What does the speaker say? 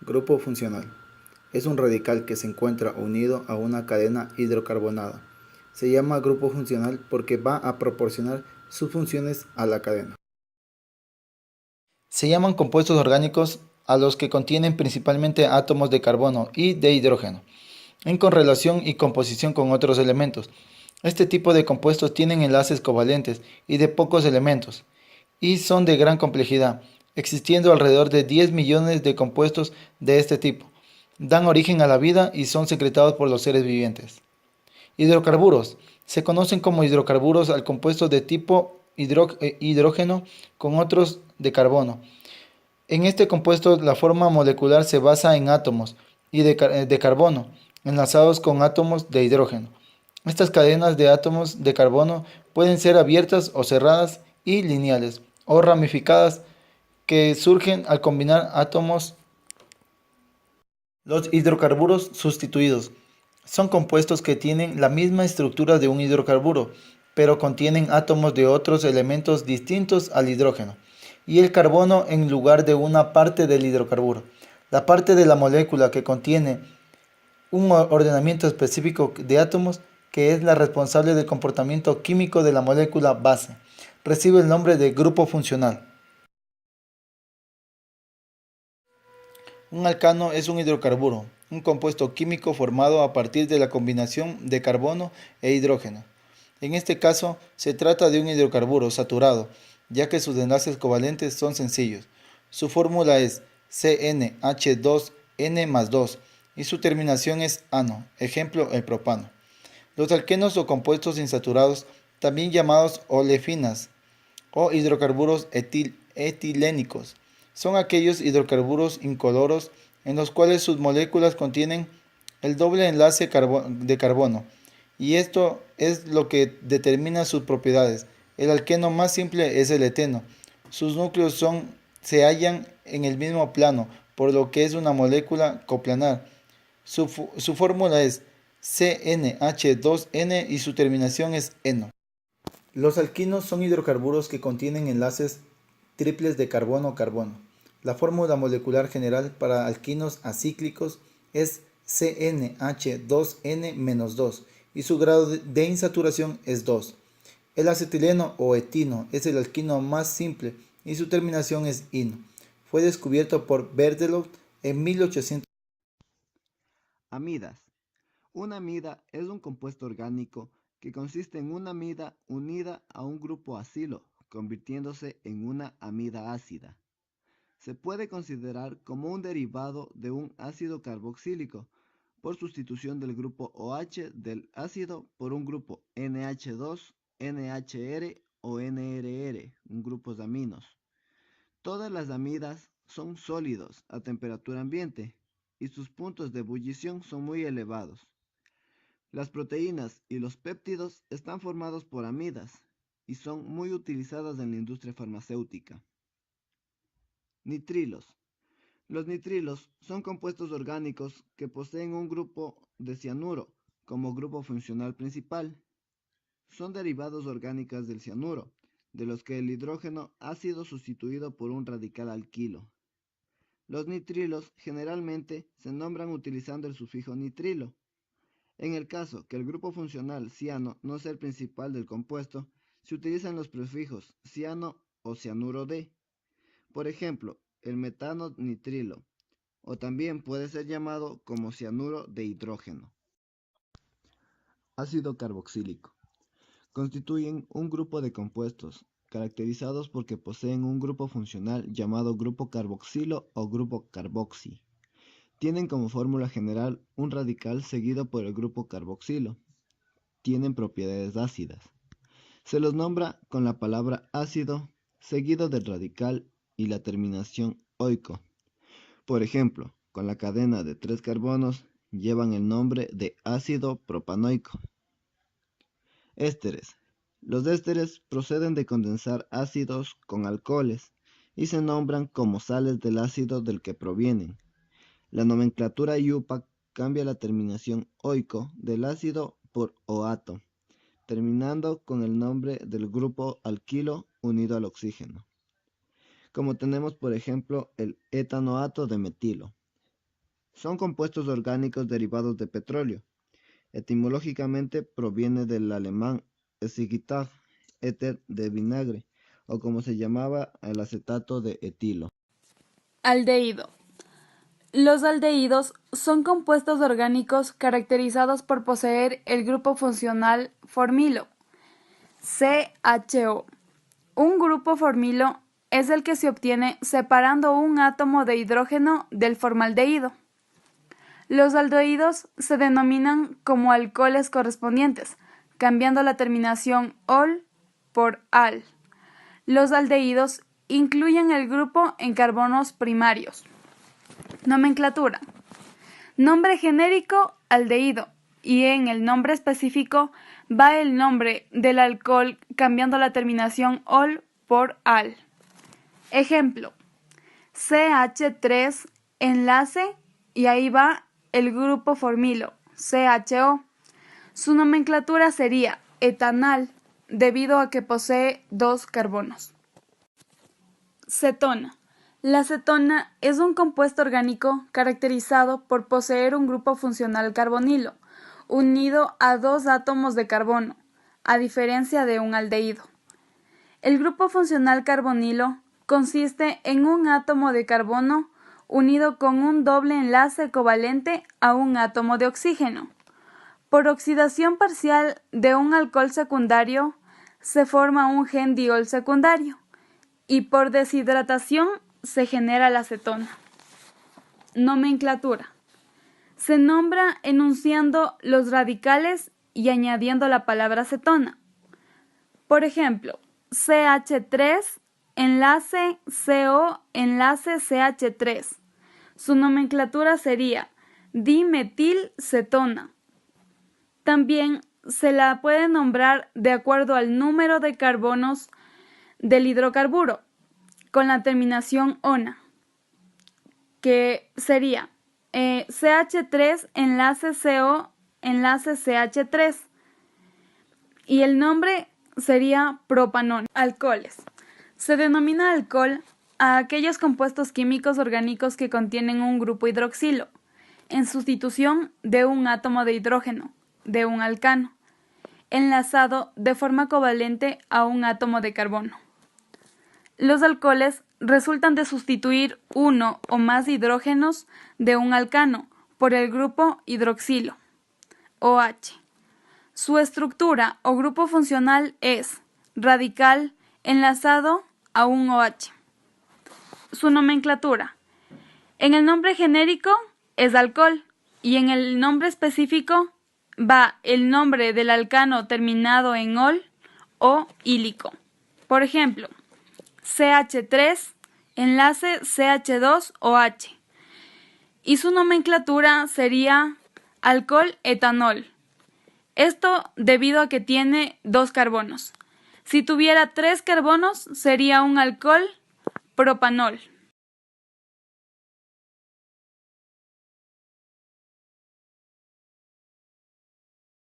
Grupo funcional. Es un radical que se encuentra unido a una cadena hidrocarbonada. Se llama grupo funcional porque va a proporcionar sus funciones a la cadena. Se llaman compuestos orgánicos a los que contienen principalmente átomos de carbono y de hidrógeno, en correlación y composición con otros elementos. Este tipo de compuestos tienen enlaces covalentes y de pocos elementos, y son de gran complejidad, existiendo alrededor de 10 millones de compuestos de este tipo. Dan origen a la vida y son secretados por los seres vivientes. Hidrocarburos. Se conocen como hidrocarburos al compuesto de tipo hidrógeno con otros de carbono. En este compuesto la forma molecular se basa en átomos y de carbono enlazados con átomos de hidrógeno. Estas cadenas de átomos de carbono pueden ser abiertas o cerradas y lineales o ramificadas que surgen al combinar átomos. Los hidrocarburos sustituidos son compuestos que tienen la misma estructura de un hidrocarburo, pero contienen átomos de otros elementos distintos al hidrógeno y el carbono en lugar de una parte del hidrocarburo. La parte de la molécula que contiene un ordenamiento específico de átomos, que es la responsable del comportamiento químico de la molécula base, recibe el nombre de grupo funcional. Un alcano es un hidrocarburo, un compuesto químico formado a partir de la combinación de carbono e hidrógeno. En este caso, se trata de un hidrocarburo saturado, ya que sus enlaces covalentes son sencillos. Su fórmula es CnH2n más 2 y su terminación es ano, ejemplo el propano. Los alquenos o compuestos insaturados, también llamados olefinas o hidrocarburos etilénicos, son aquellos hidrocarburos incoloros en los cuales sus moléculas contienen el doble enlace de carbono, y esto es lo que determina sus propiedades. El alqueno más simple es el eteno. Sus núcleos se hallan en el mismo plano, por lo que es una molécula coplanar. Su fórmula es CnH2n y su terminación es eno. Los alquinos son hidrocarburos que contienen enlaces triples de carbono-carbono. La fórmula molecular general para alquinos acíclicos es CnH2n-2 y su grado de insaturación es 2. El acetileno o etino es el alquino más simple y su terminación es ino. Fue descubierto por Berthelot en 1800. Amidas. Una amida es un compuesto orgánico que consiste en una amida unida a un grupo acilo, convirtiéndose en una amida ácida. Se puede considerar como un derivado de un ácido carboxílico por sustitución del grupo OH del ácido por un grupo NH2, NHR o NRR, un grupo de aminos. Todas las amidas son sólidos a temperatura ambiente y sus puntos de ebullición son muy elevados. Las proteínas y los péptidos están formados por amidas y son muy utilizadas en la industria farmacéutica. Nitrilos. Los nitrilos son compuestos orgánicos que poseen un grupo de cianuro como grupo funcional principal. Son derivados orgánicas del cianuro, de los que el hidrógeno ha sido sustituido por un radical alquilo. Los nitrilos generalmente se nombran utilizando el sufijo nitrilo. En el caso que el grupo funcional ciano no sea el principal del compuesto, se utilizan los prefijos ciano o cianuro de. Por ejemplo, el metano nitrilo, o también puede ser llamado como cianuro de hidrógeno. Ácido carboxílico. Constituyen un grupo de compuestos caracterizados porque poseen un grupo funcional llamado grupo carboxilo o grupo carboxi. Tienen como fórmula general un radical seguido por el grupo carboxilo. Tienen propiedades ácidas. Se los nombra con la palabra ácido seguido del radical y la terminación oico. Por ejemplo, con la cadena de 3 carbonos llevan el nombre de ácido propanoico. Ésteres. Los ésteres proceden de condensar ácidos con alcoholes y se nombran como sales del ácido del que provienen. La nomenclatura IUPAC cambia la terminación oico del ácido por oato, terminando con el nombre del grupo alquilo unido al oxígeno. Como tenemos por ejemplo el etanoato de metilo. Son compuestos orgánicos derivados de petróleo. Etimológicamente proviene del alemán Essigitag, éter de vinagre, o como se llamaba el acetato de etilo. Aldehído. Los aldehídos son compuestos orgánicos caracterizados por poseer el grupo funcional formilo, CHO. Un grupo formilo es el que se obtiene separando un átomo de hidrógeno del formaldehído. Los aldehídos se denominan como alcoholes correspondientes, cambiando la terminación -ol por -al. Los aldehídos incluyen el grupo en carbonos primarios. Nomenclatura. Nombre genérico, aldehído, y en el nombre específico va el nombre del alcohol cambiando la terminación -ol por -al. Ejemplo: CH3 enlace y ahí va el grupo formilo, CHO. Su nomenclatura sería etanal, debido a que posee 2 carbonos. Cetona. La cetona es un compuesto orgánico caracterizado por poseer un grupo funcional carbonilo, unido a 2 átomos de carbono, a diferencia de un aldehído. El grupo funcional carbonilo consiste en un átomo de carbono unido con un doble enlace covalente a un átomo de oxígeno. Por oxidación parcial de un alcohol secundario se forma un gendiol secundario y por deshidratación se genera la cetona. Nomenclatura. Se nombra enunciando los radicales y añadiendo la palabra cetona. Por ejemplo, CH3 enlace CO enlace CH3. Su nomenclatura sería dimetilcetona. También se la puede nombrar de acuerdo al número de carbonos del hidrocarburo, con la terminación -ona, que sería CH3 enlace CO enlace CH3. Y el nombre sería propanón. Alcoholes. Se denomina alcohol a aquellos compuestos químicos orgánicos que contienen un grupo hidroxilo, en sustitución de un átomo de hidrógeno, de un alcano, enlazado de forma covalente a un átomo de carbono. Los alcoholes resultan de sustituir uno o más hidrógenos de un alcano por el grupo hidroxilo, OH. Su estructura o grupo funcional es radical enlazado a un OH. Su nomenclatura. En el nombre genérico es alcohol y en el nombre específico va el nombre del alcano terminado en -ol o ílico. Por ejemplo, CH3 enlace CH2OH. Y su nomenclatura sería alcohol etanol. Esto debido a que tiene 2 carbonos. Si tuviera 3 carbonos sería un alcohol propanol.